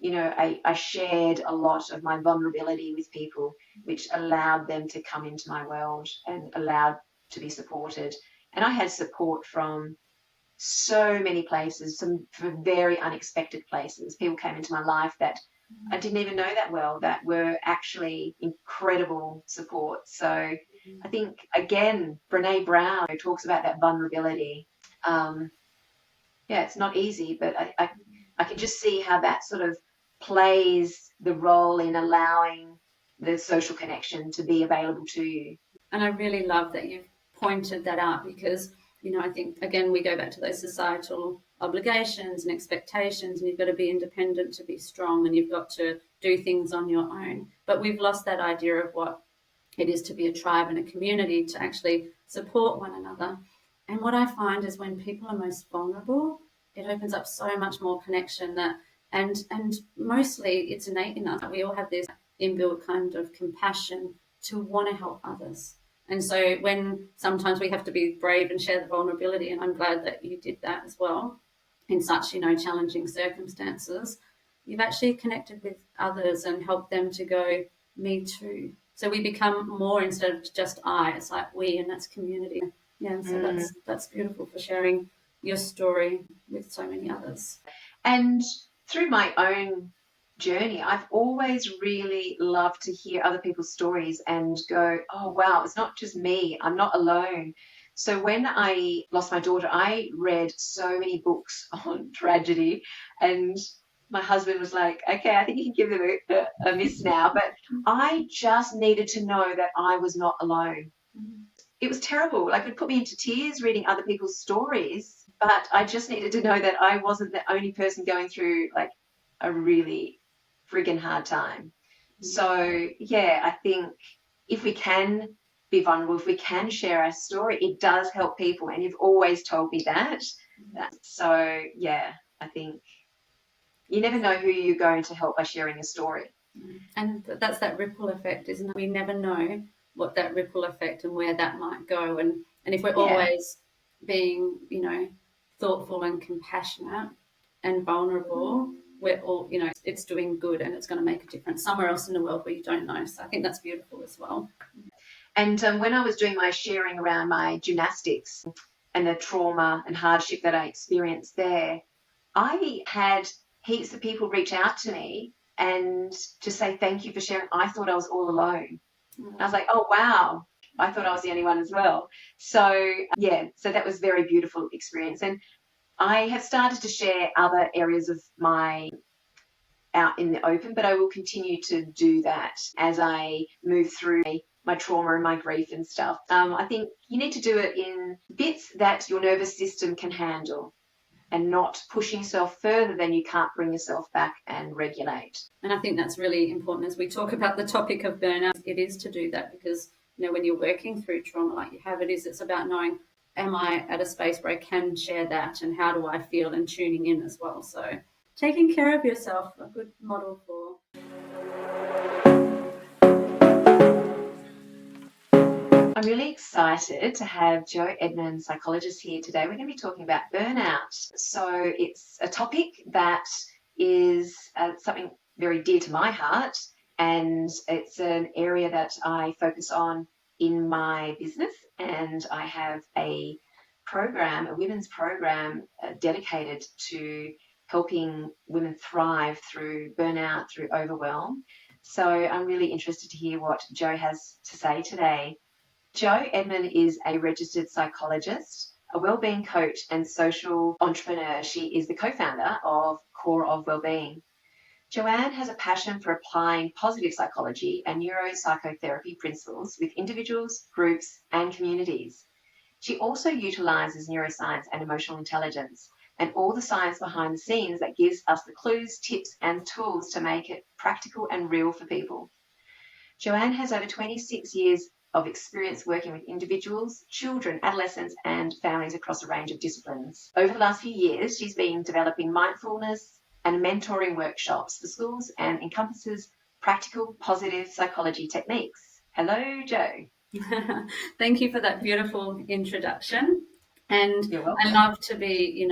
I shared a lot of my vulnerability with people, which allowed them to come into my world and allowed to be supported. And I had support from so many places, some from very unexpected places. People came into my life that I didn't even know that well, that were actually incredible support. So I think, again, Brene Brown talks about that vulnerability. It's not easy, but I can just see how that sort of plays the role in allowing the social connection to be available to you. And I really love that you've pointed that out because, I think, again, we go back to those societal obligations and expectations, and you've got to be independent to be strong, and you've got to do things on your own. But we've lost that idea of what it is to be a tribe and a community, to actually support one another. And what I find is when people are most vulnerable, it opens up so much more connection and mostly it's innate in us. We all have this inbuilt kind of compassion to want to help others. And so when sometimes we have to be brave and share the vulnerability, and I'm glad that you did that as well, in such, challenging circumstances, you've actually connected with others and helped them to go, me too. So we become more, instead of just I, it's like we, and that's community. Yeah, so that's beautiful for sharing your story with so many others. And through my own journey, I've always really loved to hear other people's stories and go, oh, wow, it's not just me. I'm not alone. So when I lost my daughter, I read so many books on tragedy, and my husband was like, okay, I think you can give them a miss now. But I just needed to know that I was not alone. It was terrible. Like, it would put me into tears reading other people's stories, but I just needed to know that I wasn't the only person going through like a really friggin' hard time. So, yeah, I think if we can be vulnerable, if we can share our story, it does help people. And you've always told me that. So, yeah, I think you never know who you're going to help by sharing a story. And that's that ripple effect, isn't it? We never know what that ripple effect and where that might go. And if we're always being, thoughtful and compassionate and vulnerable, we're all, it's doing good and it's going to make a difference somewhere else in the world where you don't know. So I think that's beautiful as well. And when I was doing my sharing around my gymnastics and the trauma and hardship that I experienced there, I had heaps of people reach out to me and to say thank you for sharing. I thought I was all alone. I was like, oh, wow. I thought I was the only one as well. So, so that was a very beautiful experience. And I have started to share other areas of my out in the open, but I will continue to do that as I move through my trauma and my grief and stuff. I think you need to do it in bits that your nervous system can handle, and not pushing yourself further than you can't bring yourself back and regulate. And I think that's really important as we talk about the topic of burnout. It is to do that because, when you're working through trauma like you have, it's about knowing, am I at a space where I can share that, and how do I feel, and tuning in as well. So taking care of yourself, a good model for. I'm really excited to have Joanne Edmond, psychologist, here today. We're going to be talking about burnout. So it's a topic that is something very dear to my heart, and it's an area that I focus on in my business. And I have a program, a women's program dedicated to helping women thrive through burnout, through overwhelm. So I'm really interested to hear what Jo has to say today. Jo Edmond is a registered psychologist, a wellbeing coach and social entrepreneur. She is the co-founder of Core of Wellbeing. Joanne has a passion for applying positive psychology and neuropsychotherapy principles with individuals, groups, and communities. She also utilises neuroscience and emotional intelligence and all the science behind the scenes that gives us the clues, tips, and tools to make it practical and real for people. Joanne has over 26 years of experience working with individuals, children, adolescents, and families across a range of disciplines. Over the last few years, she's been developing mindfulness and mentoring workshops for schools and encompasses practical, positive psychology techniques. Hello, Jo. Thank you for that beautiful introduction. And You're welcome. I love to be,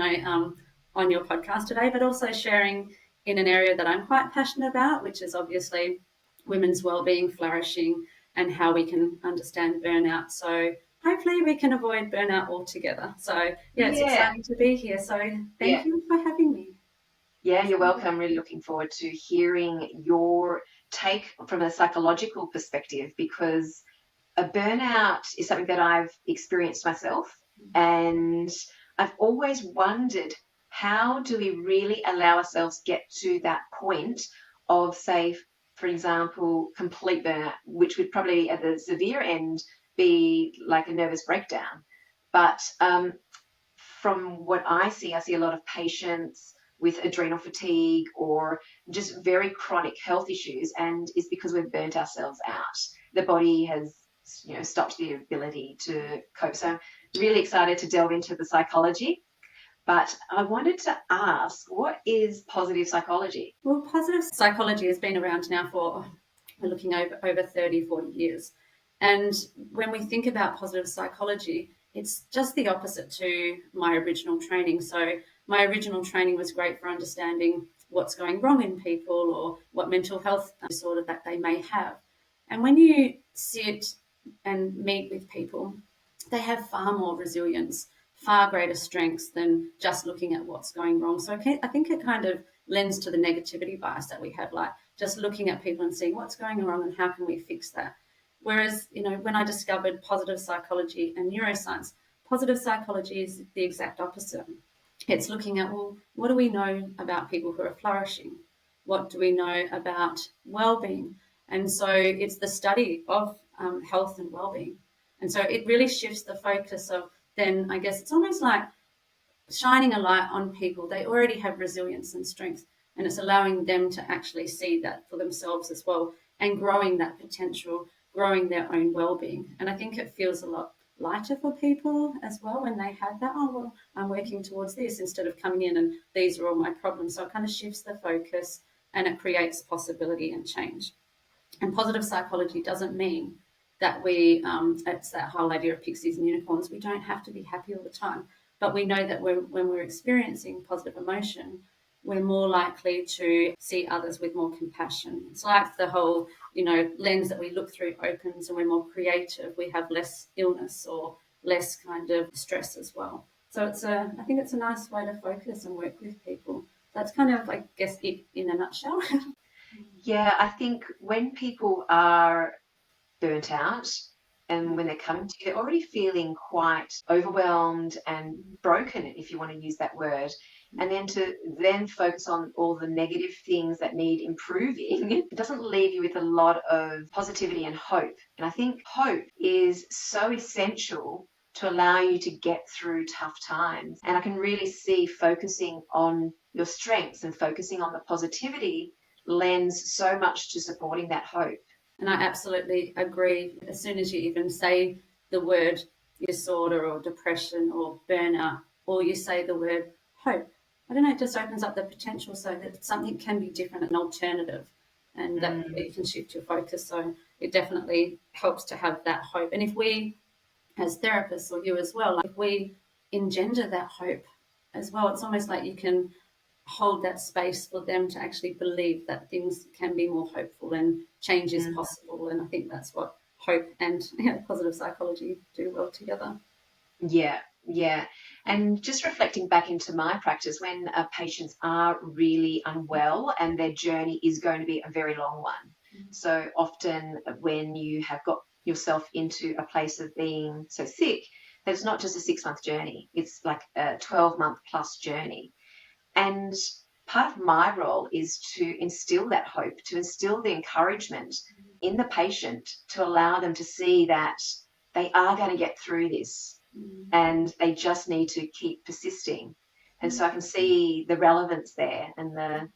on your podcast today, but also sharing, in an area that I'm quite passionate about, which is obviously women's well-being, flourishing, and how we can understand burnout. So hopefully we can avoid burnout altogether. So yeah, it's Yeah, exciting to be here. So yeah. thank you for having me. Yeah, you're welcome. Really looking forward to hearing your take from a psychological perspective, because a burnout is something that I've experienced myself, and I've always wondered, how do we really allow ourselves get to that point of, say, for example, complete burnout, which would probably at the severe end be like a nervous breakdown. But from what I see a lot of patients with adrenal fatigue or just very chronic health issues, and it's because we've burnt ourselves out. The body has, stopped the ability to cope. So I'm really excited to delve into the psychology. But I wanted to ask, what is positive psychology? Well, positive psychology has been around now for, we're looking over 30, 40 years. And when we think about positive psychology, it's just the opposite to my original training. So my original training was great for understanding what's going wrong in people or what mental health disorder that they may have. And when you sit and meet with people, they have far more resilience, far greater strengths than just looking at what's going wrong. So I think it kind of lends to the negativity bias that we have, like just looking at people and seeing what's going wrong and how can we fix that. Whereas, when I discovered positive psychology and neuroscience, positive psychology is the exact opposite. It's looking at, well, what do we know about people who are flourishing? What do we know about well-being? And so it's the study of health and well-being. And so it really shifts the focus of, then I guess it's almost like shining a light on people. They already have resilience and strength, and it's allowing them to actually see that for themselves as well and growing that potential, growing their own well-being. And I think it feels a lot lighter for people as well when they have that, oh, well, I'm working towards this, instead of coming in and these are all my problems. So it kind of shifts the focus and it creates possibility and change. And positive psychology doesn't mean that it's that whole idea of pixies and unicorns. We don't have to be happy all the time, but we know that when we're experiencing positive emotion, we're more likely to see others with more compassion. It's like the whole, lens that we look through opens and we're more creative. We have less illness or less kind of stress as well. So I think it's a nice way to focus and work with people. That's kind of, I guess, it in a nutshell. Yeah, I think when people are burnt out and when they're coming to you, they're already feeling quite overwhelmed and broken, if you want to use that word. And then to then focus on all the negative things that need improving, it doesn't leave you with a lot of positivity and hope. And I think hope is so essential to allow you to get through tough times. And I can really see focusing on your strengths and focusing on the positivity lends so much to supporting that hope. And I absolutely agree. As soon as you even say the word disorder or depression or burnout, or you say the word hope, I don't know, it just opens up the potential so that something can be different, an alternative, and that you can shift your focus. So it definitely helps to have that hope. And if we, as therapists, or you as well, like if we engender that hope as well, it's almost like you can hold that space for them to actually believe that things can be more hopeful and change is possible. And I think that's what hope and positive psychology do well together. Yeah, yeah. And just reflecting back into my practice, when patients are really unwell and their journey is going to be a very long one. So often when you have got yourself into a place of being so sick, that it's not just a 6-month journey, it's like a 12-month plus journey. And part of my role is to instill that hope, to instill the encouragement in the patient, to allow them to see that they are going to get through this and they just need to keep persisting. And so I can see the relevance there and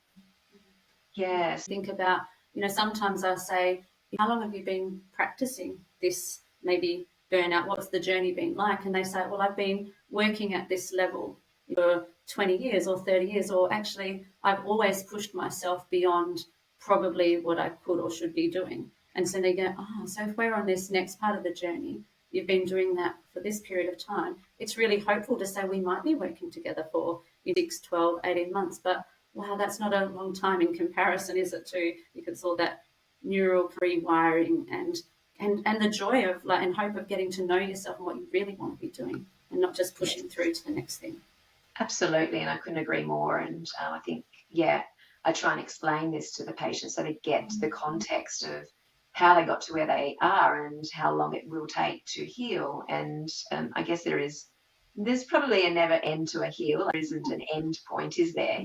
yes. Think about, sometimes I say, how long have you been practicing this, maybe burnout? What's the journey been like? And they say, well, I've been working at this level for 20 years or 30 years, or actually, I've always pushed myself beyond probably what I could or should be doing. And so they go, oh, so if we're on this next part of the journey, you've been doing that for this period of time, it's really hopeful to say we might be working together for 6, 12, 18 months. But wow, that's not a long time in comparison, is it, to, because it's all that neural rewiring and the joy of like and hope of getting to know yourself and what you really want to be doing and not just Yes, pushing through to the next thing. absolutely. And I couldn't agree more. And I think, yeah, I try and explain this to the patient so they get the context of how they got to where they are and how long it will take to heal. And I guess there's probably a never end to a heal. There isn't an end point, is there?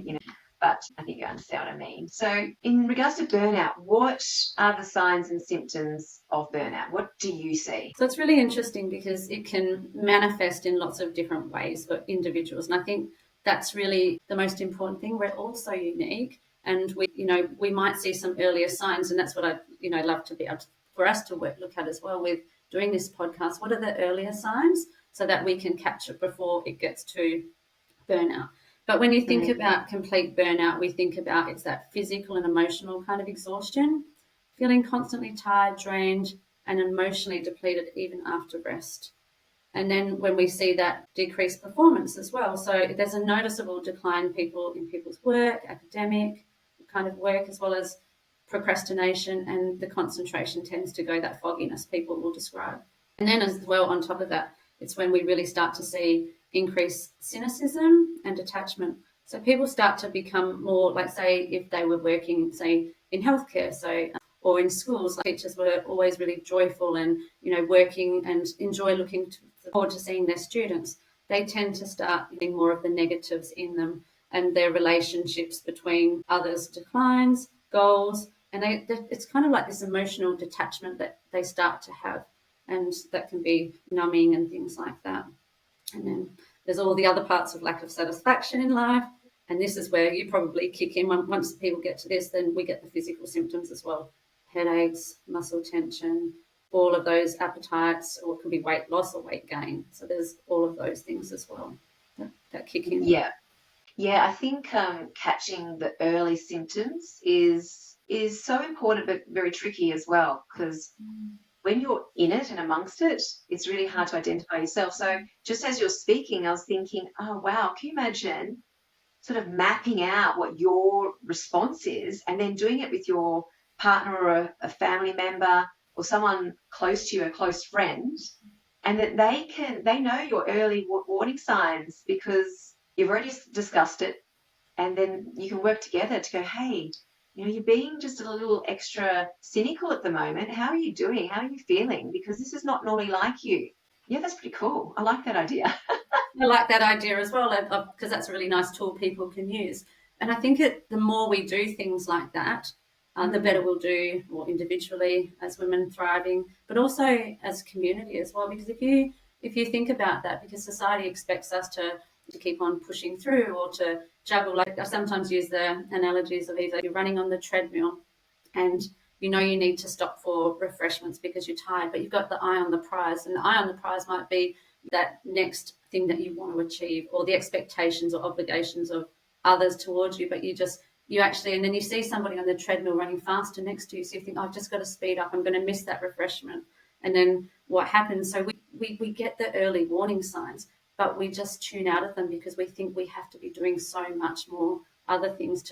But I think you understand what I mean. So in regards to burnout, what are the signs and symptoms of burnout? What do you see? So it's really interesting because it can manifest in lots of different ways for individuals. And I think that's really the most important thing. We're all so unique and we might see some earlier signs. And that's what I, love to be able to, for us to look at as well with doing this podcast. What are the earlier signs so that we can catch it before it gets to burnout? But when you think about complete burnout, we think about it's that physical and emotional kind of exhaustion, feeling constantly tired, drained, and emotionally depleted even after rest. And then when we see that decreased performance as well, so there's a noticeable decline in people's work, academic kind of work, as well as procrastination, and the concentration tends to go, that fogginess people will describe. And then as well, on top of that, it's when we really start to see increased cynicism and detachment. So people start to become more like, say, if they were working, say, in healthcare, so or in schools, like teachers were always really joyful and working and enjoy looking forward to seeing their students. They tend to start getting more of the negatives in them, and their relationships between others declines, goals, and it's kind of like this emotional detachment that they start to have, and that can be numbing and things like that. And then there's all the other parts of lack of satisfaction in life. And this is where you probably kick in. Once people get to this, then we get the physical symptoms as well. Headaches, muscle tension, all of those appetites, or it could be weight loss or weight gain. So there's all of those things as well that kick in. Yeah. Yeah, I think catching the early symptoms is so important, but very tricky as well, because when you're in it and amongst it, it's really hard to identify yourself. So just as you're speaking, I was thinking, oh wow, can you imagine sort of mapping out what your response is and then doing it with your partner or a family member or someone close to you, a close friend, and that they know your early warning signs because you've already discussed it, and then you can work together to go, hey, you're being just a little extra cynical at the moment. How are you doing? How are you feeling? Because this is not normally like you. Yeah, that's pretty cool. I like that idea. I like that idea as well, because that's a really nice tool people can use. And I think the more we do things like that, the better we'll do, or individually as women thriving, but also as a community as well. Because if you think about that, because society expects us to keep on pushing through or to juggle. Like I sometimes use the analogies of either you're running on the treadmill and you need to stop for refreshments because you're tired, but you've got the eye on the prize, and the eye on the prize might be that next thing that you want to achieve, or the expectations or obligations of others towards you, but you actually, and then you see somebody on the treadmill running faster next to you, so you think, I've just got to speed up, I'm going to miss that refreshment. And then what happens? So we get the early warning signs, but we just tune out of them because we think we have to be doing so much more other things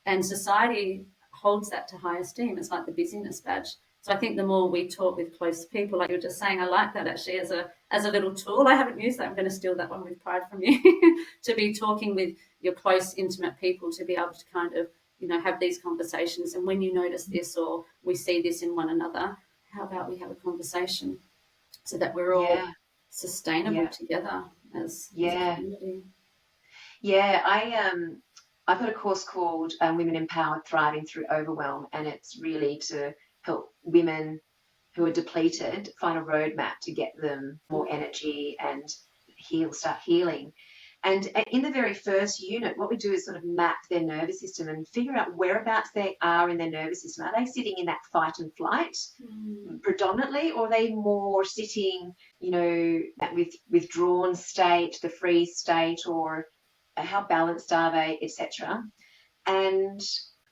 and society holds that to high esteem. It's like the busyness badge. So I think the more we talk with close people, like you were just saying, I like that actually as a little tool. I haven't used that. I'm going to steal that one with pride from you. To be talking with your close, intimate people, to be able to kind of, have these conversations. And when you notice this or we see this in one another, how about we have a conversation so that we're all sustainable together as a community. Yeah, I've got a course called Women Empowered Thriving Through Overwhelm, and it's really to help women who are depleted find a roadmap to get them more energy and start healing. And in the very first unit, what we do is sort of map their nervous system and figure out whereabouts they are in their nervous system. Are they sitting in that fight and flight predominantly, or are they more sitting, that withdrawn state, the freeze state, or how balanced are they, etc. And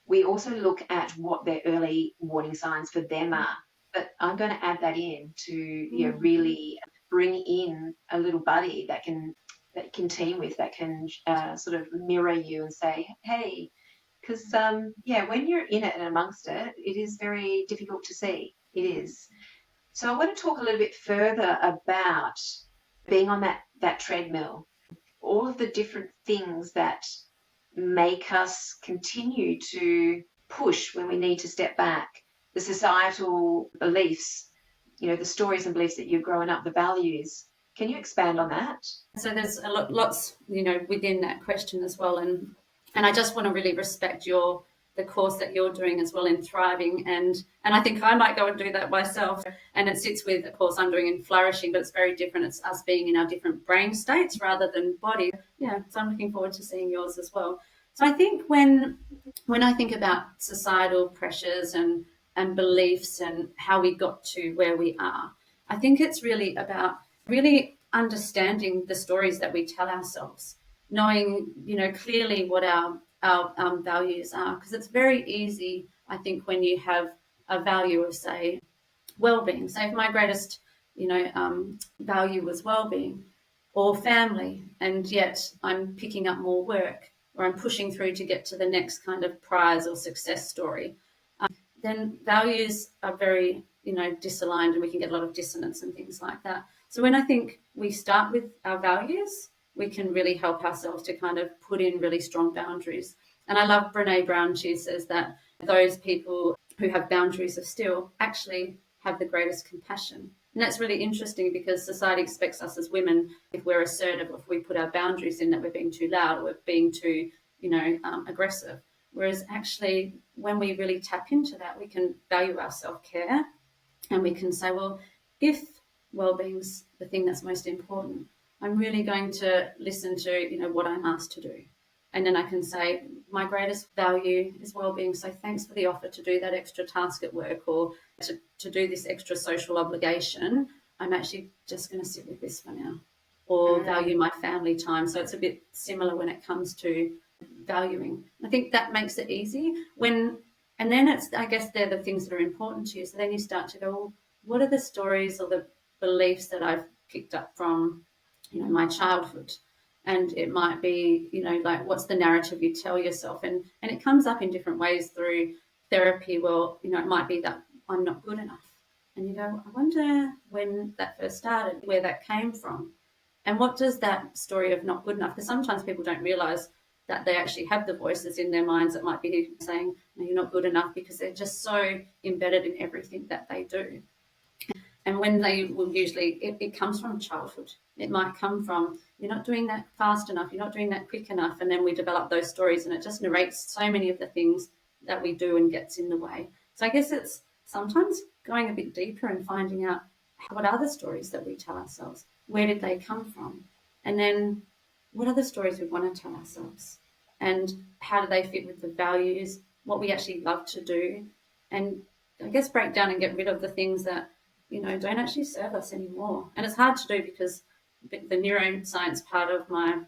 we also look at what their early warning signs for them are. But I'm going to add that in to really bring in a little buddy that you can team with, that can sort of mirror you and say, hey, Because, when you're in it and amongst it, it is very difficult to see. It is. So I want to talk a little bit further about being on that treadmill, all of the different things that make us continue to push when we need to step back, the societal beliefs, the stories and beliefs that you've grown up, the values. Can you expand on that? So there's lots, within that question as well, and I just want to really respect the course that you're doing as well in thriving, and I think I might go and do that myself. And it sits with, of course, I'm doing in flourishing, but it's very different. It's us being in our different brain states rather than body. Yeah, so I'm looking forward to seeing yours as well. So I think when I think about societal pressures and beliefs and how we got to where we are, I think it's really about really understanding the stories that we tell ourselves, knowing, clearly what our values are, because it's very easy, I think, when you have a value of, say, well-being. Say if my greatest, value was well-being or family, and yet I'm picking up more work or I'm pushing through to get to the next kind of prize or success story, then values are very, disaligned, and we can get a lot of dissonance and things like that. So when I think we start with our values, we can really help ourselves to kind of put in really strong boundaries. And I love Brene Brown. She says that those people who have boundaries of steel actually have the greatest compassion. And that's really interesting because society expects us as women, if we're assertive, if we put our boundaries in, that we're being too loud or we're being too, aggressive. Whereas actually, when we really tap into that, we can value our self-care, and we can say, well, if well-being's the thing that's most important, I'm really going to listen to, what I'm asked to do. And then I can say, my greatest value is well-being. So thanks for the offer to do that extra task at work, or to do this extra social obligation. I'm actually just going to sit with this for now, or value my family time. So it's a bit similar when it comes to valuing. I think that makes it easy and then it's, I guess they're the things that are important to you. So then you start to go, well, what are the stories or the beliefs that I've picked up from, my childhood? And it might be, like, what's the narrative you tell yourself? And it comes up in different ways through therapy. Well, it might be that I'm not good enough. And you go, I wonder when that first started, where that came from. And what does that story of not good enough? Because sometimes people don't realize that they actually have the voices in their minds that might be saying, no, you're not good enough, because they're just so embedded in everything that they do. And when they will usually, it comes from childhood. It might come from, you're not doing that fast enough, you're not doing that quick enough. And then we develop those stories, and it just narrates so many of the things that we do and gets in the way. So I guess it's sometimes going a bit deeper and finding out, what are the stories that we tell ourselves? Where did they come from? And then what are the stories we want to tell ourselves? And how do they fit with the values, what we actually love to do? And I guess break down and get rid of the things that, don't actually serve us anymore. And it's hard to do because the neuroscience part of my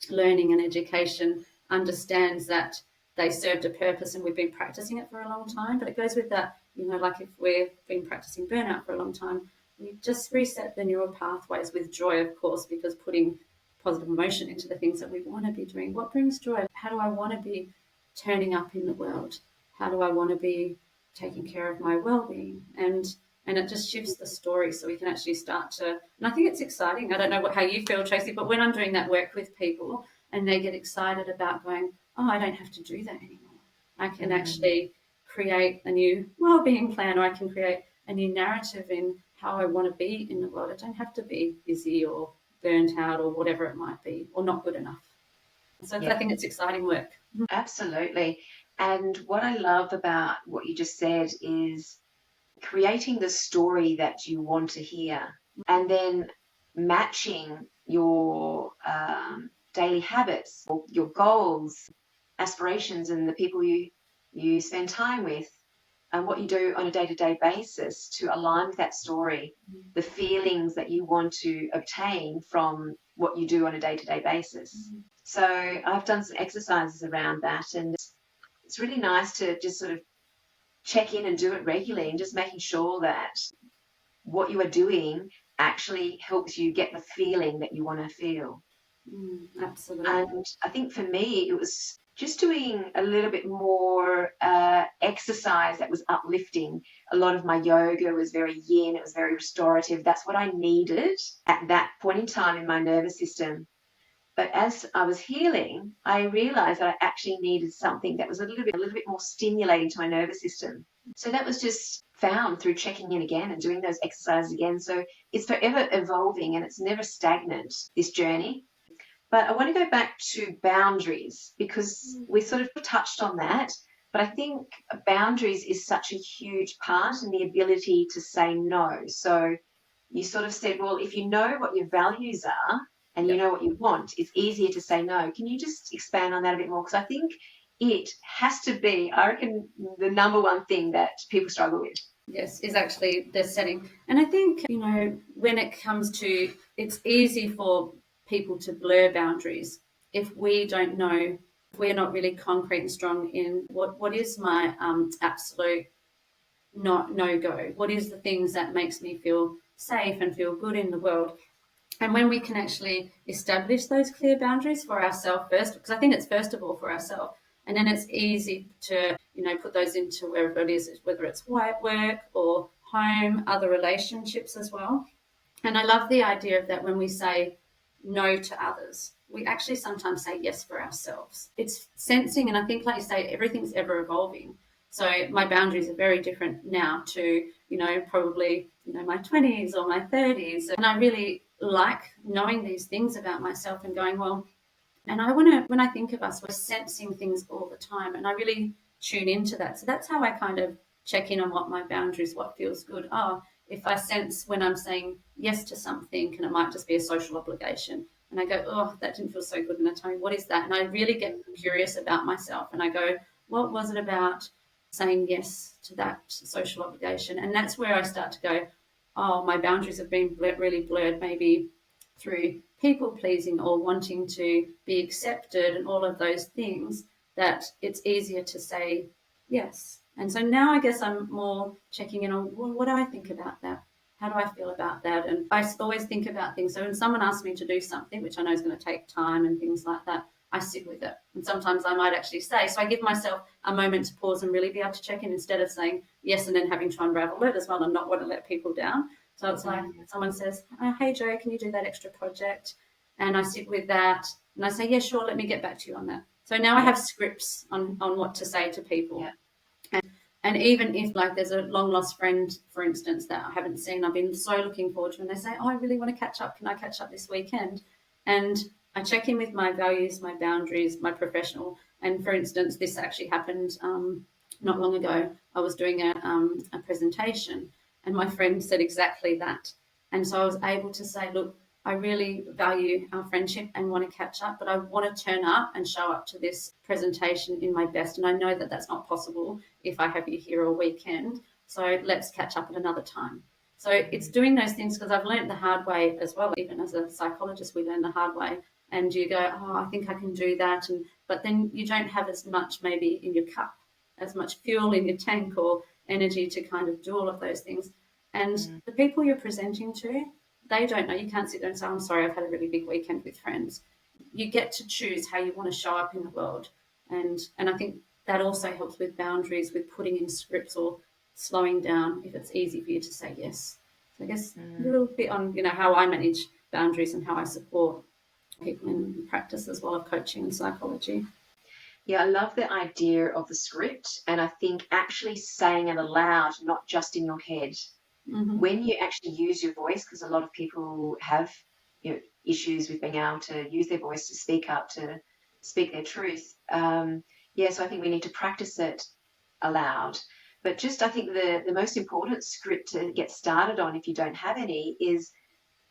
learning and education understands that they served a purpose and we've been practicing it for a long time. But it goes with that, like if we've been practicing burnout for a long time, we just reset the neural pathways with joy, of course, because putting positive emotion into the things that we want to be doing. What brings joy? How do I want to be turning up in the world? How do I want to be taking care of my well-being? And it just shifts the story, so we can actually start to, and I think it's exciting. I don't know how you feel, Tracey, but when I'm doing that work with people and they get excited about going, oh, I don't have to do that anymore. I can actually create a new well-being plan, or I can create a new narrative in how I want to be in the world. I don't have to be busy or burnt out or whatever it might be, or not good enough. So I think it's exciting work. Absolutely. And what I love about what you just said is creating the story that you want to hear, and then matching your daily habits, or your goals, aspirations, and the people you spend time with, and what you do on a day-to-day basis to align with that story, the feelings that you want to obtain from what you do on a day-to-day basis. So I've done some exercises around that, and it's really nice to just sort of check in and do it regularly, and just making sure that what you are doing actually helps you get the feeling that you want to feel. Absolutely. And I think for me, it was just doing a little bit more exercise that was uplifting. A lot of my yoga was very yin, it was very restorative. That's what I needed at that point in time in my nervous system. But as I was healing, I realized that I actually needed something that was a little bit more stimulating to my nervous system. So that was just found through checking in again and doing those exercises again. So it's forever evolving and it's never stagnant, this journey. But I want to go back to boundaries because we sort of touched on that. But I think boundaries is such a huge part in the ability to say no. So you sort of said, well, if you know what your values are and you know what you want, it's easier to say no. Can you just expand on that a bit more? Because I think it has to be, I reckon, the number one thing that people struggle with. Yes, is actually the setting. And I think, when it comes to, it's easy for people to blur boundaries if we don't know, if we're not really concrete and strong in what is my absolute no go, what is the things that makes me feel safe and feel good in the world. And when we can actually establish those clear boundaries for ourselves first, because I think it's first of all for ourselves, and then it's easy to, put those into wherever it is, whether it's work or home, other relationships as well. And I love the idea of that when we say no to others, we actually sometimes say yes for ourselves. It's sensing, and I think, like you say, everything's ever evolving. So my boundaries are very different now to, probably, my 20s or my 30s. And I really like knowing these things about myself and going, well, and I want to, when I think of us, we're sensing things all the time. And I really tune into that. So that's how I kind of check in on what my boundaries, what feels good. Oh, if I sense when I'm saying yes to something, and it might just be a social obligation, and I go, oh, that didn't feel so good. And I tell me, what is that? And I really get curious about myself. And I go, what was it about saying yes to that social obligation? And that's where I start to go, oh, my boundaries have been really blurred, maybe through people pleasing or wanting to be accepted and all of those things, that it's easier to say yes. And so now I guess I'm more checking in on, well, what do I think about that? How do I feel about that? And I always think about things. So when someone asks me to do something, which I know is going to take time and things like that, I sit with it. And sometimes I might actually say, so I give myself a moment to pause and really be able to check in instead of saying yes and then having to unravel it as well and not want to let people down. So it's like someone says, hey, Jo, can you do that extra project? And I sit with that and I say, yeah, sure, let me get back to you on that. So now I have scripts on what to say to people. Yeah. And even if, like, there's a long lost friend, for instance, that I haven't seen, I've been so looking forward to, and they say, oh, I really want to catch up. Can I catch up this weekend? And I check in with my values, my boundaries, my professional. And for instance, this actually happened not long ago. I was doing a presentation and my friend said exactly that. And so I was able to say, look, I really value our friendship and want to catch up, but I want to turn up and show up to this presentation in my best. And I know that that's not possible if I have you here all weekend. So let's catch up at another time. So it's doing those things because I've learned the hard way as well. Even as a psychologist, we learn the hard way. And you go, oh, I think I can do that. But then you don't have as much maybe in your cup, as much fuel in your tank or energy to kind of do all of those things. And the people you're presenting to, they don't know. You can't sit there and say, I'm sorry, I've had a really big weekend with friends. You get to choose how you want to show up in the world. And I think that also helps with boundaries, with putting in scripts or slowing down if it's easy for you to say yes. So I guess a little bit on, how I manage boundaries and how I support people in practice as well of coaching and psychology. Yeah, I love the idea of the script. And I think actually saying it aloud, not just in your head. When you actually use your voice, because a lot of people have issues with being able to use their voice to speak up, to speak their truth. So I think we need to practice it aloud. But just I think the most important script to get started on, if you don't have any, is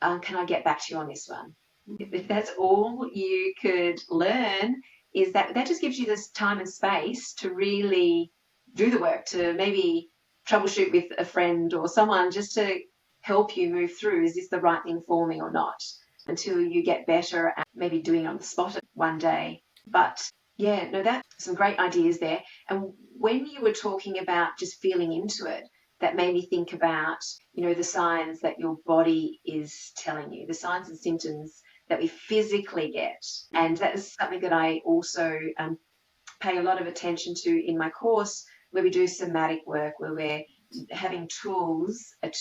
can I get back to you on this one? If that's all you could learn, is that just gives you this time and space to really do the work, to maybe troubleshoot with a friend or someone just to help you move through, is this the right thing for me or not, until you get better at maybe doing it on the spot one day. But that's some great ideas there. And when you were talking about just feeling into it, that made me think about, the signs that your body is telling you, the signs and symptoms that we physically get. And that is something that I also pay a lot of attention to in my course, where we do somatic work, where we're having tools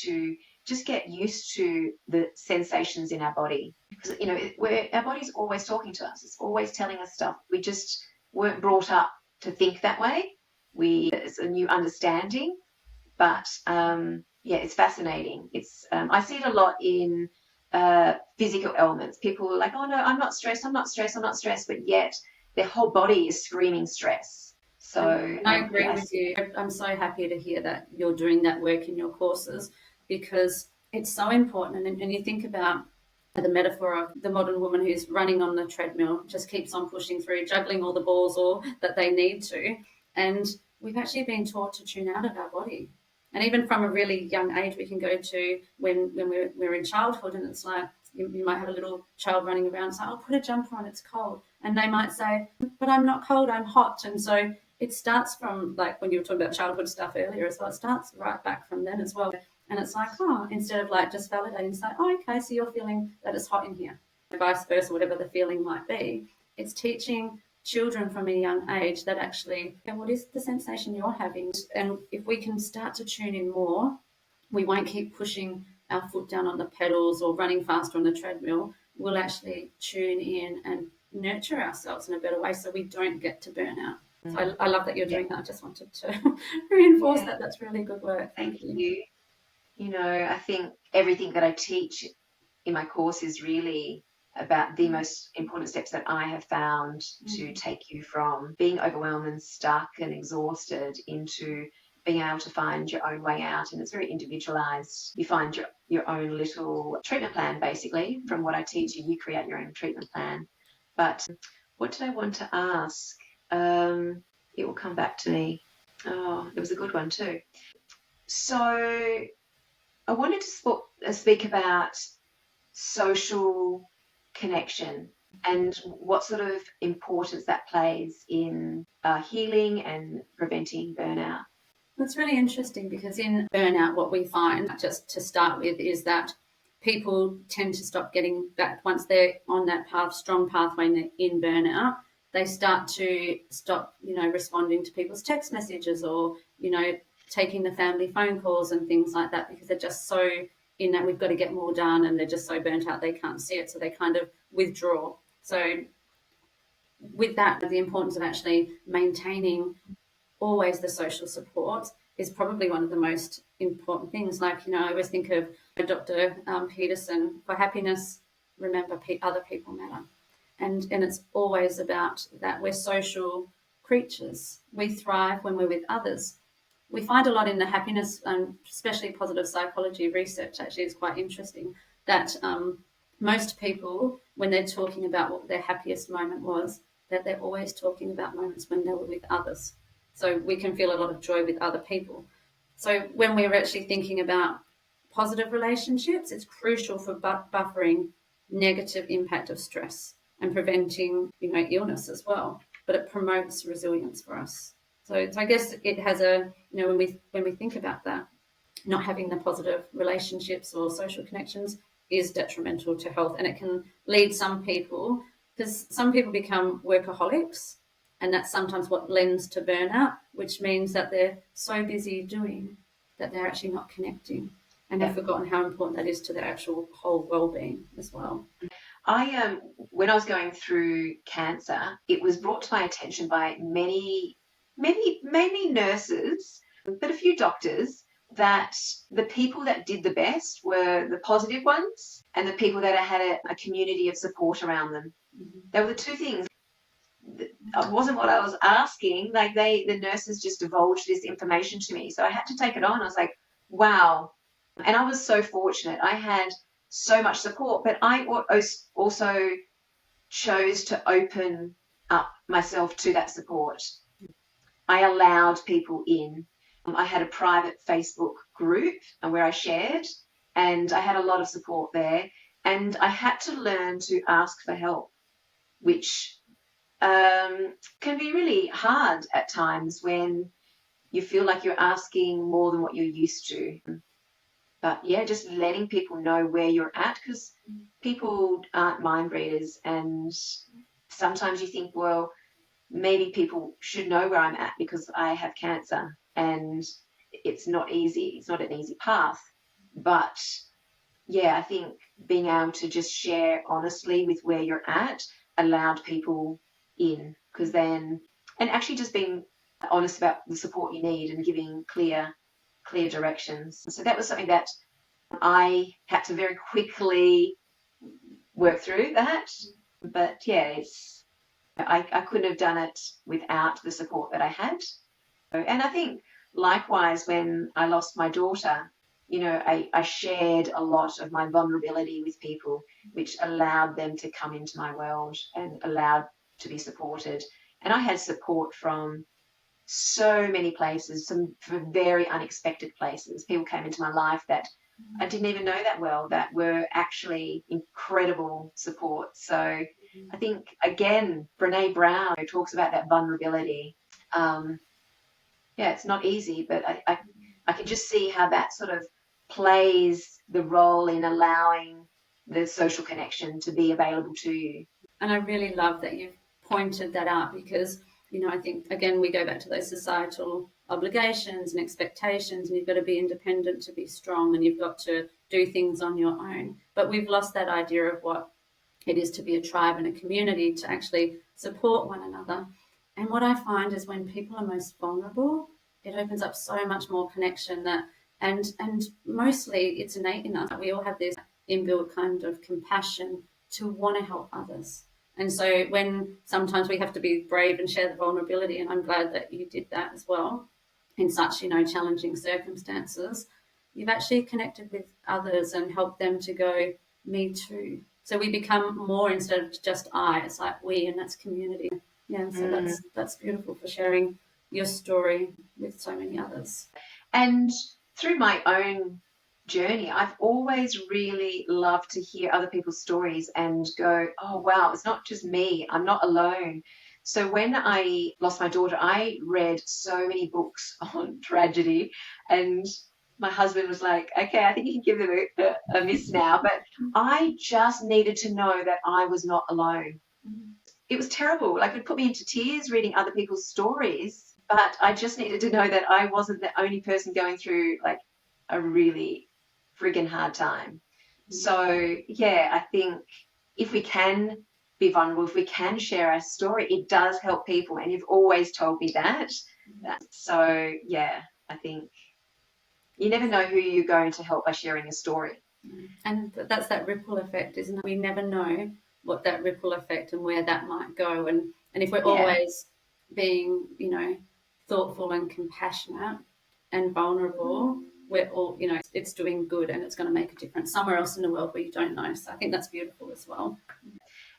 to just get used to the sensations in our body. Because, you know, our body's always talking to us. It's always telling us stuff. We just weren't brought up to think that way. It's a new understanding, but yeah, it's fascinating. I see it a lot in physical elements. People are like, oh no, I'm not stressed, I'm not stressed, I'm not stressed, but yet their whole body is screaming stress. So I agree with you. I'm so happy to hear that you're doing that work in your courses, because it's so important. And you think about the metaphor of the modern woman who's running on the treadmill, just keeps on pushing through, juggling all the balls or that they need to. And we've actually been taught to tune out of our body. And even from a really young age, we can go to when we're in childhood, and it's like you might have a little child running around and say, "Oh, put a jumper on, it's cold." And they might say, "But I'm not cold, I'm hot." And so it starts from, like when you were talking about childhood stuff earlier as well, it starts right back from then as well. And it's like, oh, instead of like just validating, say, oh, okay, so you're feeling that it's hot in here, vice versa, whatever the feeling might be. It's teaching children from a young age that actually, okay, what is the sensation you're having? And if we can start to tune in more, we won't keep pushing our foot down on the pedals or running faster on the treadmill. We'll actually tune in and nurture ourselves in a better way so we don't get to burnout. So I love that you're doing that. I just wanted to reinforce that. That's really good work. Thank you. You know, I think everything that I teach in my course is really about the most important steps that I have found to take you from being overwhelmed and stuck and exhausted into being able to find your own way out. And it's very individualized. You find your own little treatment plan, basically. From what I teach you, you create your own treatment plan. But what did I want to ask? It will come back to me. Oh, it was a good one too. So I wanted to speak about social connection and what sort of importance that plays in healing and preventing burnout. That's really interesting, because in burnout, what we find, just to start with, is that people tend to stop getting back once they're on that strong pathway in burnout. They start to stop, responding to people's text messages or, taking the family phone calls and things like that, because they're just so in that we've got to get more done, and they're just so burnt out they can't see it, so they kind of withdraw. So with that, the importance of actually maintaining always the social support is probably one of the most important things. Like, I always think of Dr. Peterson, for happiness, remember other people matter. And it's always about that. We're social creatures. We thrive when we're with others. We find a lot in the happiness, especially positive psychology research actually is quite interesting, that most people, when they're talking about what their happiest moment was, that they're always talking about moments when they were with others. So we can feel a lot of joy with other people. So when we're actually thinking about positive relationships, it's crucial for buffering negative impact of stress and preventing, illness as well. But it promotes resilience for us. So I guess it has when we think about that, not having the positive relationships or social connections is detrimental to health, and it can lead some people, because some people become workaholics, and that's sometimes what lends to burnout, which means that they're so busy doing that they're actually not connecting, and have forgotten how important that is to their actual whole well-being as well. When I was going through cancer, it was brought to my attention by mainly nurses, but a few doctors, that the people that did the best were the positive ones and the people that had a community of support around them. Mm-hmm. They were the two things. It wasn't what I was asking. Like the nurses just divulged this information to me. So I had to take it on. I was like, wow. And I was so fortunate. I had so much support, but I also chose to open up myself to that support. I allowed people in. I had a private Facebook group where I shared, and I had a lot of support there. And I had to learn to ask for help, which can be really hard at times when you feel like you're asking more than what you're used to. But yeah, just letting people know where you're at, because people aren't mind readers, and sometimes you think, well, maybe people should know where I'm at because I have cancer and it's not easy. It's not an easy path. But yeah, I think being able to just share honestly with where you're at allowed people in, because then, and actually just being honest about the support you need and giving clear directions. So that was something that I had to very quickly work through that. But yeah, I couldn't have done it without the support that I had. And I think likewise, when I lost my daughter, I shared a lot of my vulnerability with people, which allowed them to come into my world and allowed to be supported. And I had support from so many places, some from very unexpected places. People came into my life that I didn't even know that well, that were actually incredible support. So I think, again, Brene Brown talks about that vulnerability. Yeah, it's not easy, but I can just see how that sort of plays the role in allowing the social connection to be available to you. And I really love that you've pointed that out because, I think, again, we go back to those societal obligations and expectations, and you've got to be independent to be strong and you've got to do things on your own. But we've lost that idea of what it is to be a tribe and a community, to actually support one another. And what I find is when people are most vulnerable, it opens up so much more connection and mostly it's innate in us. We all have this inbuilt kind of compassion to want to help others. And so when sometimes we have to be brave and share the vulnerability, and I'm glad that you did that as well in such, challenging circumstances, you've actually connected with others and helped them to go, me too. So we become more instead of just I, it's like we, and that's community. Yeah, so that's beautiful for sharing your story with so many others. And through my own journey, I've always really loved to hear other people's stories and go, oh, wow, it's not just me. I'm not alone. So when I lost my daughter, I read so many books on tragedy, and my husband was like, okay, I think you can give them a miss now. But I just needed to know that I was not alone. It was terrible. Like, it put me into tears reading other people's stories, but I just needed to know that I wasn't the only person going through like a really friggin' hard time. So yeah, I think if we can be vulnerable, if we can share our story, it does help people. And you've always told me that. So yeah, I think you never know who you're going to help by sharing a story. And that's that ripple effect, isn't it? We never know what that ripple effect and where that might go. And if we're always being, thoughtful and compassionate and vulnerable, we're all, it's doing good and it's going to make a difference somewhere else in the world where you don't know. So I think that's beautiful as well.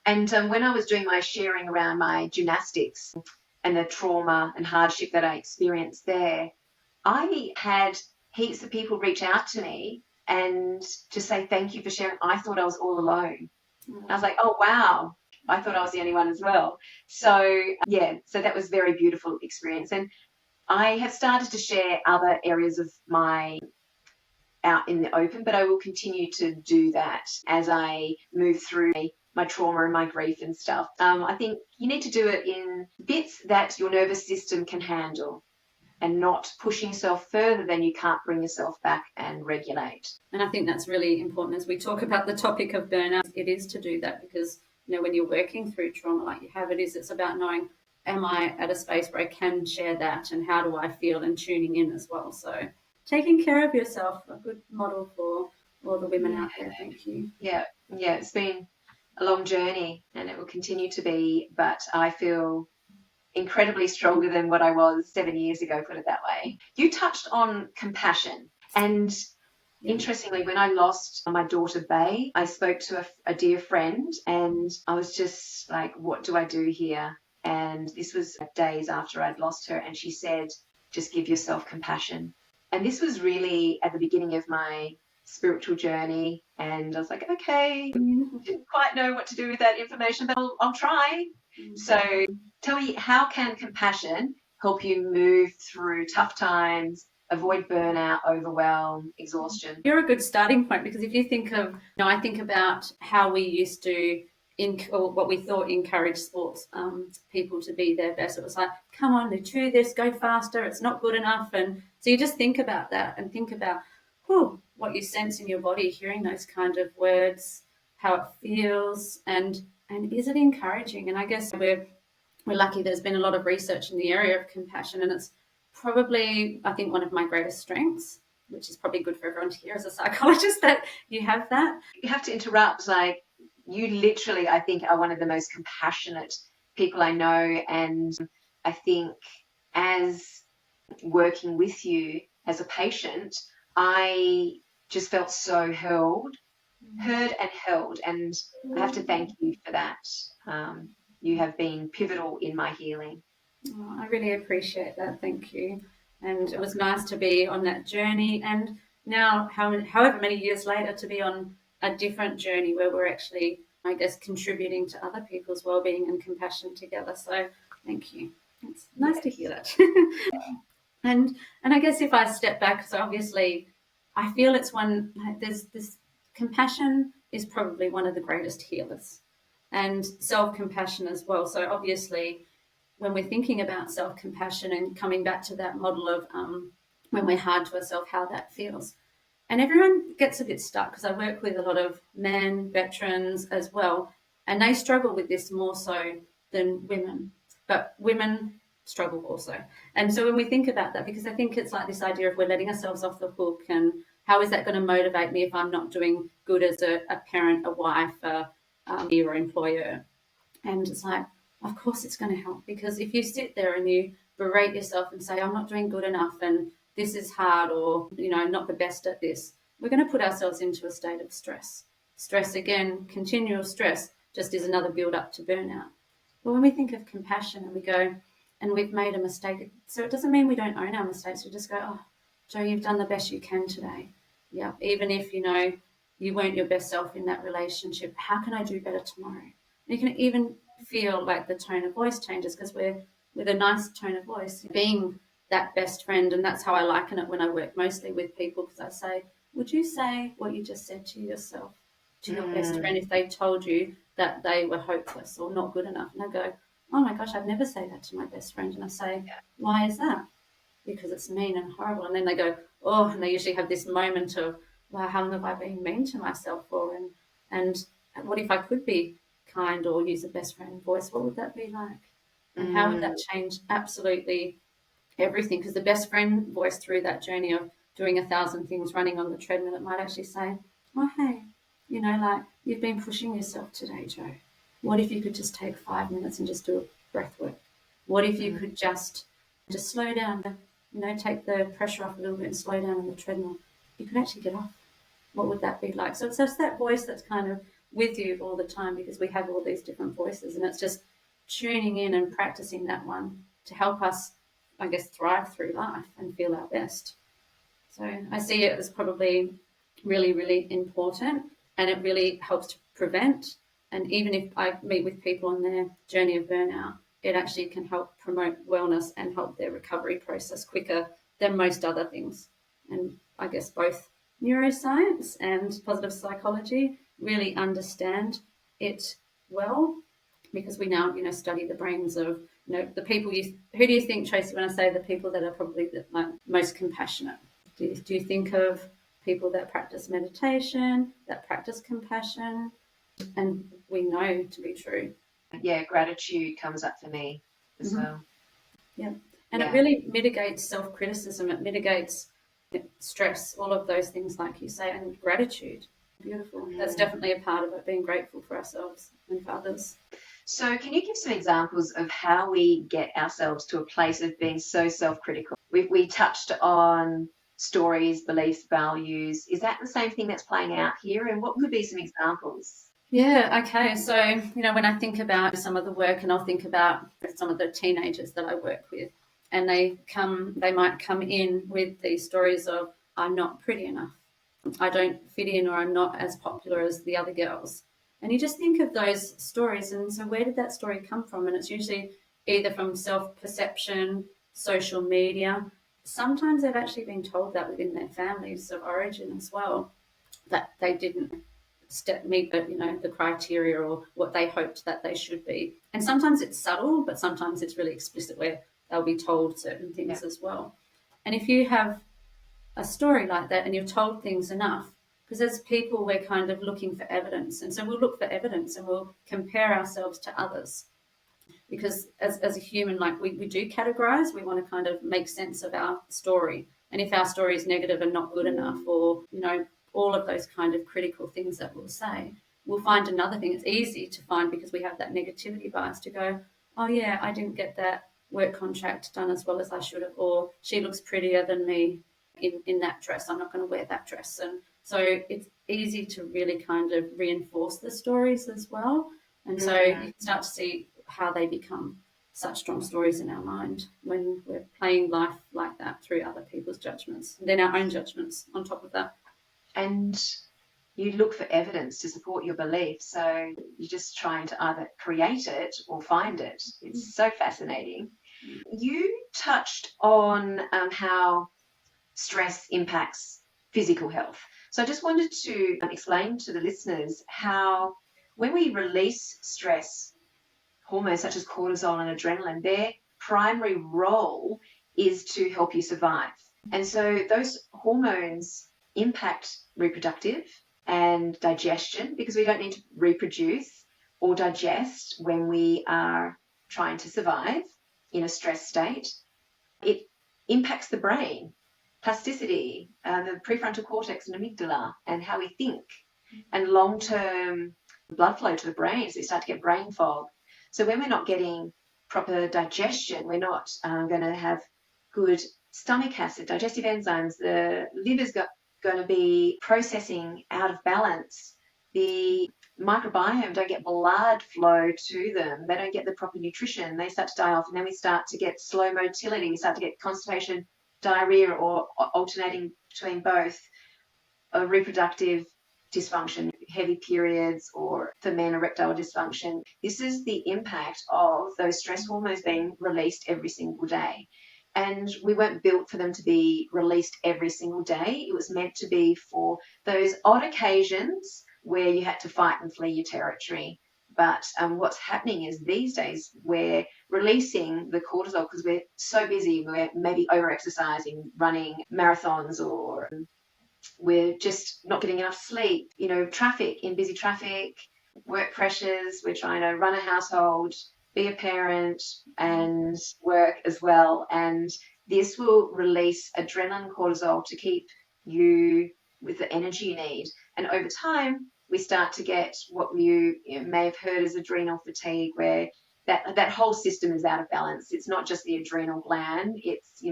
And when I was doing my sharing around my gymnastics and the trauma and hardship that I experienced there, I had heaps of people reach out to me and just say, thank you for sharing. I thought I was all alone. I was like, oh, wow. I thought I was the only one as well. So, yeah, so that was a very beautiful experience. And I have started to share other areas of my out in the open, but I will continue to do that as I move through my trauma and my grief and stuff. I think you need to do it in bits that your nervous system can handle and not pushing yourself further than you can't bring yourself back and regulate. And I think that's really important as we talk about the topic of burnout. It is to do that because, when you're working through trauma like you have, it's about knowing, am I at a space where I can share that and how do I feel, and tuning in as well. So taking care of yourself, a good model for all the women out there. Thank you. Yeah, it's been a long journey and it will continue to be, but I feel incredibly stronger than what I was 7 years ago, put it that way. You touched on compassion, and interestingly, when I lost my daughter Bay, I spoke to a dear friend and I was just like, what do I do here? And this was days after I'd lost her, and she said, just give yourself compassion. And this was really at the beginning of my spiritual journey, and I was like, okay, didn't quite know what to do with that information, but I'll try. So tell me, how can compassion help you move through tough times, avoid burnout, overwhelm, exhaustion? You're a good starting point, because if you think of, I think about how we used to or what we thought encouraged sports people to be their best. It was like, come on, do this, go faster, it's not good enough. And so you just think about that and think about what you sense in your body, hearing those kind of words, how it feels, and is it encouraging? And I guess we're lucky there's been a lot of research in the area of compassion, and it's probably, I think, one of my greatest strengths, which is probably good for everyone to hear as a psychologist, that you have that. You have to interrupt. Like, you literally, I think, are one of the most compassionate people I know. And I think as working with you as a patient, I just felt so heard and held. And I have to thank you for that. You have been pivotal in my healing. Oh, I really appreciate that. Thank you. And it was nice to be on that journey. And now, however many years later, to be on a different journey where we're actually, I guess, contributing to other people's well-being and compassion together. So thank you. It's nice to hear that. and I guess if I step back, so obviously I feel it's there's this compassion is probably one of the greatest healers, and self-compassion as well. So obviously, when we're thinking about self-compassion and coming back to that model of when we're hard to ourselves, how that feels. And everyone gets a bit stuck, because I work with a lot of men, veterans as well, and they struggle with this more so than women. But women struggle also. And so when we think about that, because I think it's like this idea of we're letting ourselves off the hook, and how is that going to motivate me if I'm not doing good as a parent, a wife, a or employer? And it's like, of course it's going to help, because if you sit there and you berate yourself and say, I'm not doing good enough and this is hard, or, not the best at this, we're going to put ourselves into a state of stress. Stress, again, continual stress, just is another build up to burnout. But when we think of compassion and we go, and we've made a mistake, so it doesn't mean we don't own our mistakes. We just go, oh, Jo, you've done the best you can today. Yeah, even if, you weren't your best self in that relationship, how can I do better tomorrow? And you can even feel like the tone of voice changes, because we're with a nice tone of voice, being that best friend. And that's how I liken it when I work mostly with people, because I say, would you say what you just said to yourself, to your best friend, if they told you that they were hopeless or not good enough? And I go, oh my gosh, I'd never say that to my best friend. And I say, why is that? Because it's mean and horrible. And then they go, oh, and they usually have this moment of, wow, how long have I been mean to myself for? And what if I could be kind or use a best friend voice? What would that be like? And how would that change absolutely everything? Because the best friend voice, through that journey of doing 1,000 things, running on the treadmill, it might actually say, oh, hey, like, you've been pushing yourself today, Jo. What if you could just take 5 minutes and just do a breath work? What if you could just slow down, take the pressure off a little bit and slow down on the treadmill? You could actually get off. What would that be like? So it's just that voice that's kind of with you all the time, because we have all these different voices, and it's just tuning in and practicing that one to help us, I guess, thrive through life and feel our best. So I see it as probably really, really important, and it really helps to prevent. And even if I meet with people on their journey of burnout, it actually can help promote wellness and help their recovery process quicker than most other things. And I guess both neuroscience and positive psychology really understand it well, because we now, study the brains of, the people who do you think, Tracey, when I say the people that are probably the most compassionate? Do you think of people that practice meditation, that practice compassion? And we know to be true. Yeah, gratitude comes up for me as well. Yeah. And it really mitigates self-criticism. It mitigates stress, all of those things, like you say, and gratitude. Beautiful. That's definitely a part of it, being grateful for ourselves and for others. So can you give some examples of how we get ourselves to a place of being so self-critical? We touched on stories, beliefs, values. Is that the same thing that's playing out here? And what could be some examples? Yeah, okay. So, when I think about some of the work, and I'll think about some of the teenagers that I work with, and they might come in with these stories of, I'm not pretty enough, I don't fit in, or I'm not as popular as the other girls. And you just think of those stories, and so where did that story come from? And it's usually either from self-perception, social media. Sometimes they've actually been told that within their families of origin as well, that they didn't meet the criteria or what they hoped that they should be. And sometimes it's subtle, but sometimes it's really explicit where they'll be told certain things as well. And if you have a story like that and you're told things enough, because as people we're kind of looking for evidence, and so we'll look for evidence and we'll compare ourselves to others, because as a human, like we do categorize, we want to kind of make sense of our story. And if our story is negative and not good enough, or all of those kind of critical things that we'll say, we'll find another thing. It's easy to find because we have that negativity bias to go, oh yeah, I didn't get that work contract done as well as I should have, or she looks prettier than me in that dress, I'm not going to wear that dress. And so it's easy to really kind of reinforce the stories as well. And so you can start to see how they become such strong stories in our mind when we're playing life like that through other people's judgments and then our own judgments on top of that. And you look for evidence to support your belief. So you're just trying to either create it or find it. It's so fascinating. You touched on how stress impacts physical health. So I just wanted to explain to the listeners how when we release stress hormones such as cortisol and adrenaline, their primary role is to help you survive. And so those hormones impact reproductive and digestion, because we don't need to reproduce or digest when we are trying to survive in a stress state. It impacts the brain, plasticity, the prefrontal cortex and amygdala, and how we think, and long-term blood flow to the brain, so we start to get brain fog. So when we're not getting proper digestion, we're not going to have good stomach acid, digestive enzymes, the liver's going to be processing out of balance. The microbiome don't get blood flow to them. They don't get the proper nutrition. They start to die off, and then we start to get slow motility. We start to get constipation, diarrhea, or alternating between both, a reproductive dysfunction, heavy periods, or for men, erectile dysfunction. This is the impact of those stress hormones being released every single day. And we weren't built for them to be released every single day. It was meant to be for those odd occasions where you had to fight and flee your territory. But what's happening is these days we're releasing the cortisol because we're so busy. We're maybe over-exercising, running marathons, or we're just not getting enough sleep. Busy traffic, work pressures. We're trying to run a household, be a parent, and work as well. And this will release adrenaline, cortisol to keep you with the energy you need. And over time, we start to get what you may have heard as adrenal fatigue, where that whole system is out of balance. It's not just the adrenal gland, it's,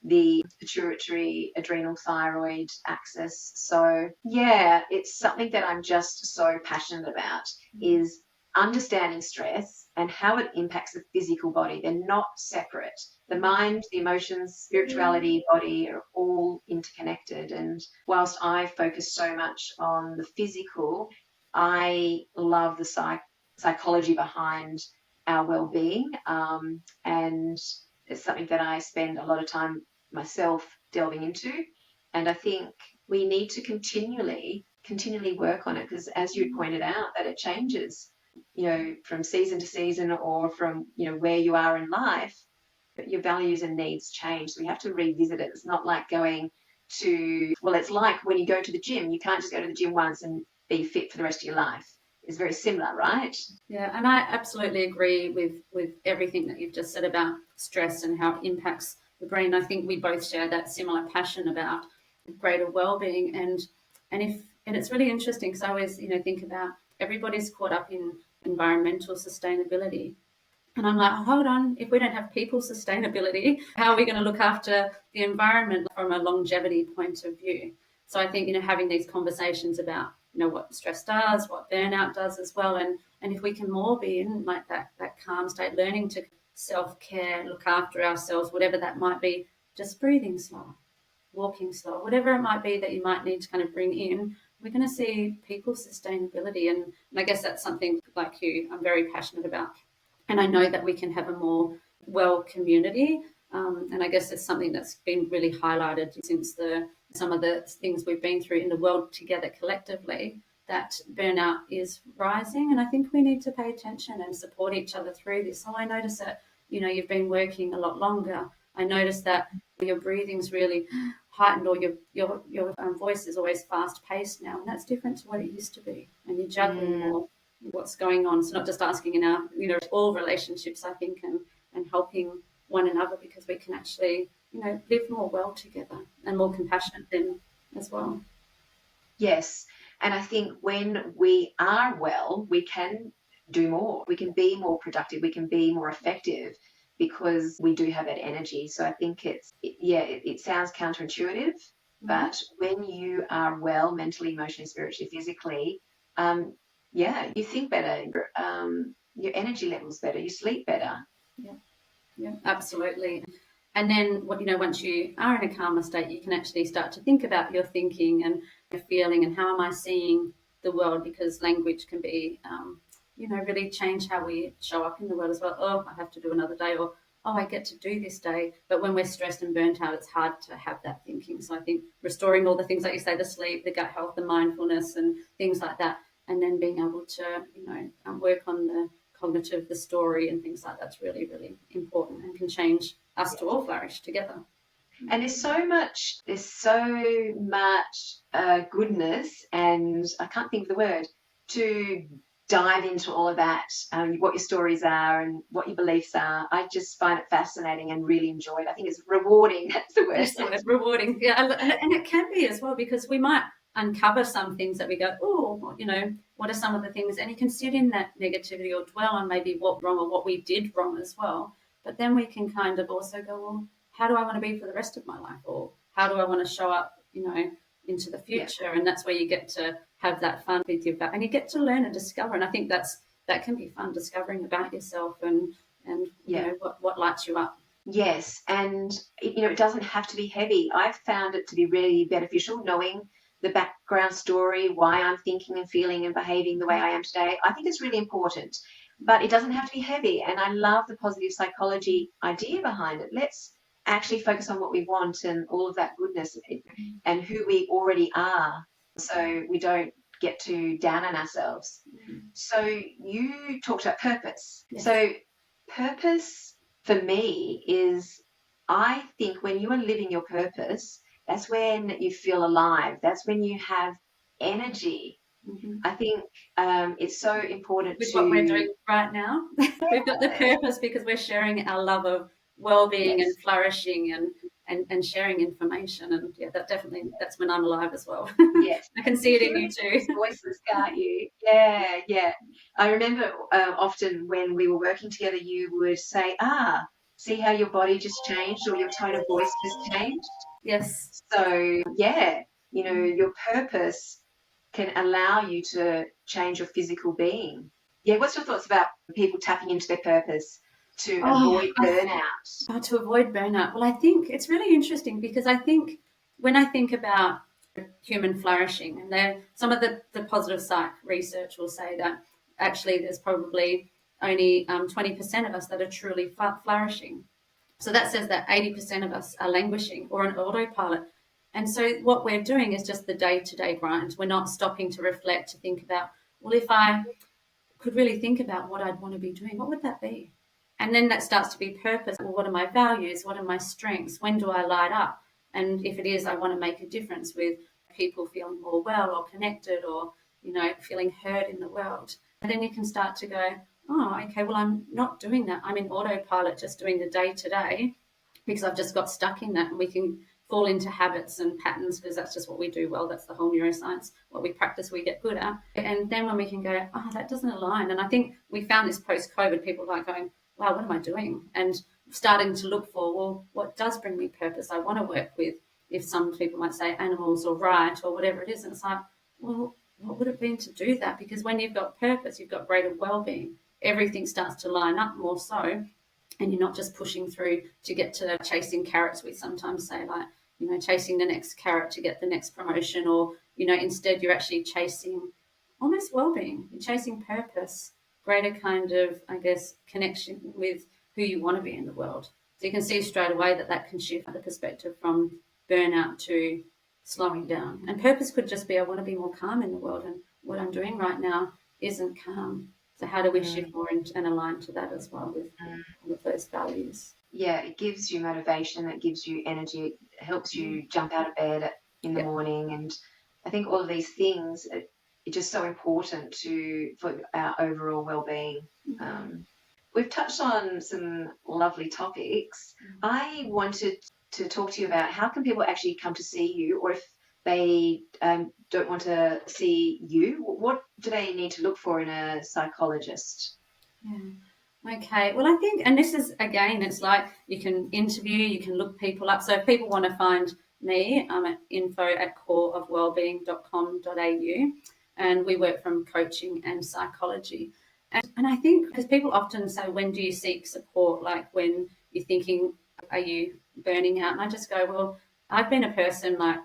the pituitary, adrenal, thyroid axis. So yeah, it's something that I'm just so passionate about, is understanding stress and how it impacts the physical body. They're not separate. The mind, the emotions, spirituality, body are all interconnected. And whilst I focus so much on the physical, I love the psychology behind our well-being, and it's something that I spend a lot of time myself delving into. And I think we need to continually work on it, because as you pointed out, that it changes, from season to season, or from, where you are in life, but your values and needs change. So we have to revisit it. It's not like it's like when you go to the gym, you can't just go to the gym once and be fit for the rest of your life. It's very similar, right? Yeah, and I absolutely agree with everything that you've just said about stress and how it impacts the brain. I think we both share that similar passion about greater well-being, and it's really interesting, because I always think about everybody's caught up in environmental sustainability, and I'm like, hold on, if we don't have people sustainability, how are we going to look after the environment from a longevity point of view? So I think having these conversations about what stress does, what burnout does as well, and if we can more be in like that calm state, learning to self-care, look after ourselves, whatever that might be, just breathing slow, walking slow, whatever it might be that you might need to kind of bring in, we're going to see people sustainability. And I guess that's something, like you, I'm very passionate about. And I know that we can have a more well community. And I guess it's something that's been really highlighted since some of the things we've been through in the world together collectively. that burnout is rising, and I think we need to pay attention and support each other through this. So I notice that, you've been working a lot longer. I notice that your breathing's really heightened, or your voice is always fast paced now, and that's different to what it used to be. And you're juggling more what's going on. So not just asking in our, all relationships, I think, and helping one another, because we can actually, live more well together and more compassionate then as well. Yes. And I think when we are well, we can do more. We can be more productive. We can be more effective because we do have that energy. So I think it sounds counterintuitive, but when you are well, mentally, emotionally, spiritually, physically, you think better. Your energy level's better. You sleep better. Yeah, absolutely. And then, once you are in a calmer state, you can actually start to think about your thinking and your feeling and how am I seeing the world, because language can be, really change how we show up in the world as well. Oh, I have to do another day, or oh, I get to do this day. But when we're stressed and burnt out, it's hard to have that thinking. So I think restoring all the things like you say, the sleep, the gut health, the mindfulness and things like that, and then being able to, work on the cognitive, the story and things like that's really, really important and can change us to all flourish together. And there's so much goodness, and I can't think of the word, to dive into all of that, what your stories are and what your beliefs are. I just find it fascinating and really enjoy it. I think it's rewarding. That's the word. That's the word, rewarding. Yeah, and it can be as well, because we might uncover some things that we go, oh, what are some of the things? And you can sit in that negativity or dwell on maybe what wrong or what we did wrong as well. But then we can kind of also go, well, how do I want to be for the rest of my life? Or how do I want to show up, into the future? Yeah. And that's where you get to have that fun with your back, and you get to learn and discover. And I think that can be fun, discovering about yourself and what lights you up. Yes, and it doesn't have to be heavy. I've found it to be really beneficial knowing the background story, why I'm thinking and feeling and behaving the way I am today. I think it's really important, but it doesn't have to be heavy. And I love the positive psychology idea behind it. Let's actually focus on what we want and all of that goodness and who we already are, so we don't get too down on ourselves. So you talked about purpose. Yes. So purpose for me is, I think when you are living your purpose, that's when you feel alive. That's when you have energy. I think it's so important with what we're doing right now. We've got the purpose because we're sharing our love of well-being and flourishing and sharing information. And that's when I'm alive as well. Yes. I can see it in you too. Voices, can't you? Yeah. I remember often when we were working together, you would say, see how your body just changed, or your tone of voice just changed? Yes. So, your purpose can allow you to change your physical being. Yeah, what's your thoughts about people tapping into their purpose to avoid burnout? To avoid burnout. Well, I think it's really interesting, because I think when I think about human flourishing, and some of the positive psych research will say that actually there's probably only 20% of us that are truly flourishing. So that says that 80% of us are languishing or on autopilot. And so what we're doing is just the day-to-day grind. We're not stopping to reflect, to think about, well, if I could really think about what I'd want to be doing, what would that be? And then that starts to be purpose. Well, what are my values? What are my strengths? When do I light up? And if it is, I want to make a difference with people feeling more well or connected, or, feeling heard in the world. And then you can start to go, oh, okay, well, I'm not doing that. I'm in autopilot, just doing the day-to-day, because I've just got stuck in that. And we can fall into habits and patterns, because that's just what we do well. That's the whole neuroscience. What we practice, we get good at. And then when we can go, oh, that doesn't align. And I think we found this post-COVID, people like going, wow, what am I doing? And starting to look for, well, what does bring me purpose? I want to work with, if some people might say animals or write or whatever it is. And it's like, well, what would it be to do that? Because when you've got purpose, you've got greater well-being. Everything starts to line up more so. And you're not just pushing through to get to chasing carrots, we sometimes say, like, chasing the next carrot to get the next promotion, or, instead you're actually chasing almost well-being. You're chasing purpose, greater kind of, I guess, connection with who you want to be in the world. So you can see straight away that can shift the perspective from burnout to slowing down. And purpose could just be, I want to be more calm in the world. And what I'm doing right now isn't calm. So how do we Mm, shift more and align to that as well mm. with those values? Yeah, it gives you motivation, it gives you energy, it helps Mm. you jump out of bed in the Yeah. morning. And I think all of these things are just so important for our overall well-being. Um, we've touched on some lovely topics. I wanted to talk to you about how can people actually come to see you, or if they don't want to see you, what do they need to look for in a psychologist? Yeah. Okay. Well, I think, and this is again, it's like you can interview, you can look people up. So if people want to find me, I'm at info@coreofwellbeing.com.au, and we work from coaching and psychology. And I think because people often say, when do you seek support? Like when you're thinking, are you burning out? And I just go, well, I've been a person like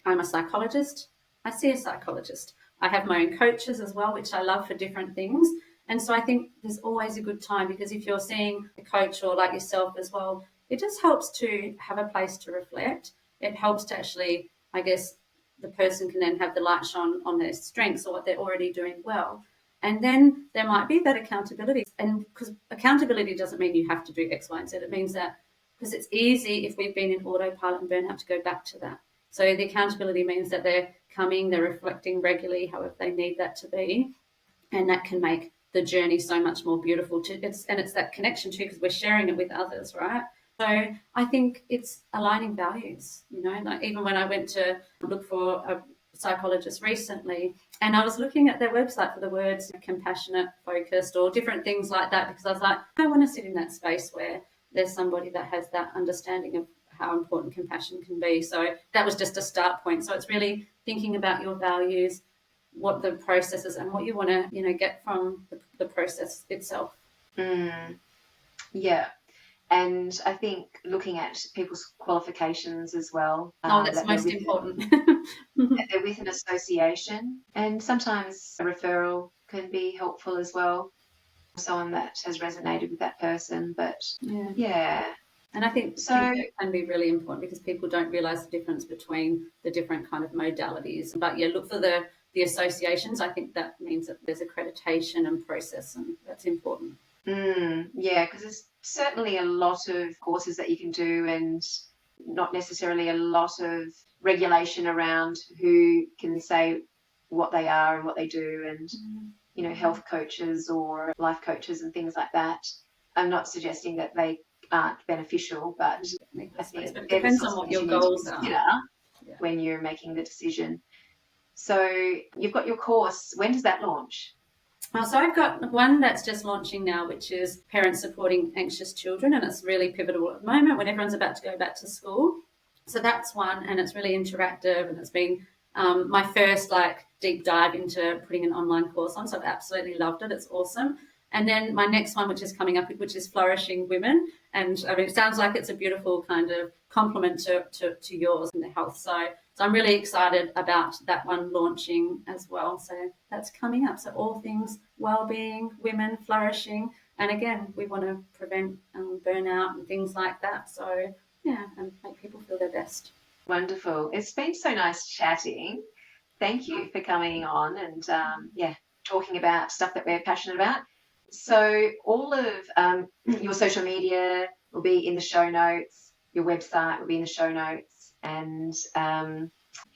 I'm a psychologist. I see a psychologist. I have my own coaches as well, which I love for different things. And so I think there's always a good time because if you're seeing a coach or like yourself as well, it just helps to have a place to reflect. It helps to actually, I guess, the person can then have the light shone on their strengths or what they're already doing well. And then there might be that accountability. And because accountability doesn't mean you have to do X, Y, and Z. It means that because it's easy if we've been in autopilot and burnout to go back to that. So the accountability means that they're reflecting regularly, however they need that to be, and that can make the journey so much more beautiful. It's that connection too because we're sharing it with others, right? So I think it's aligning values. Like even when I went to look for a psychologist recently, and I was looking at their website for the words compassionate, focused, or different things like that because I was like, I want to sit in that space where there's somebody that has that understanding of how important compassion can be. So that was just a start point. So it's really thinking about your values, what the process is, and what you want to get from the process itself. Mm, yeah. And I think looking at people's qualifications as well, Oh, that's that they're most with important. that they're with an association, and sometimes a referral can be helpful as well. Someone that has resonated with that person, but Yeah. yeah. And I think So consent can be really important because people don't realise the difference between the different kind of modalities. But yeah, look for the associations. I think that means that there's accreditation and process, and that's important. yeah, because there's certainly a lot of courses that you can do, and not necessarily a lot of regulation around who can say what they are and what they do, and health coaches or life coaches and things like that. I'm not suggesting that they aren't beneficial, but Make I the space, think but it they're the depends sorts on of what things your you need to goals are. consider Yeah. when you're making the decision. So you've got your course. When does that launch? So I've got one that's just launching now, which is parents supporting anxious children, and it's really pivotal at the moment when everyone's about to go back to school. So that's one, and it's really interactive, and it's been my first like deep dive into putting an online course on. So I've absolutely loved it. It's awesome. And then my next one, which is coming up, which is flourishing women, and I mean it sounds like it's a beautiful kind of complement to yours in the health. So I'm really excited about that one launching as well. So that's coming up. So all things well-being, women flourishing, and again, we want to prevent burnout and things like that. So yeah, and make people feel their best. Wonderful. It's been so nice chatting. Thank you for coming on and yeah, talking about stuff that we're passionate about. So all of your social media will be in the show notes. Your website will be in the show notes, and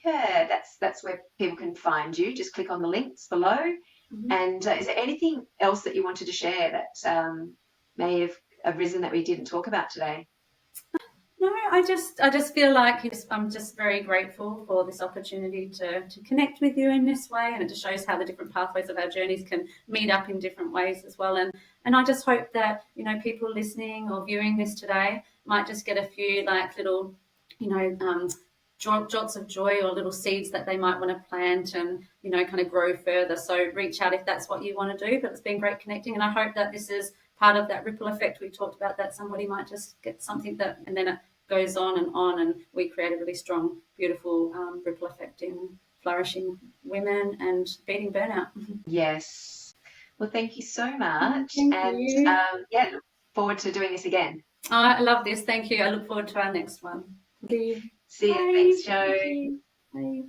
yeah, that's where people can find you. Just click on the links below. Mm-hmm. And is there anything else that you wanted to share that may have arisen that we didn't talk about today? No, I just feel like I'm just very grateful for this opportunity to connect with you in this way, and it just shows how the different pathways of our journeys can meet up in different ways as well. And I just hope that people listening or viewing this today might just get a few like little you know jots of joy or little seeds that they might want to plant and kind of grow further. So reach out if that's what you want to do. But it's been great connecting, and I hope that this is part of that ripple effect we talked about, that somebody might just get something that and then it goes on, and we create a really strong, beautiful ripple effect in flourishing women and beating burnout. Yes. Well, thank you so much. Thank And you. yeah, look forward to doing this again. Oh, I love this. Thank you. I look forward to our next one. Thank you. See you. Bye. Thanks, Joe. Thank you. Bye.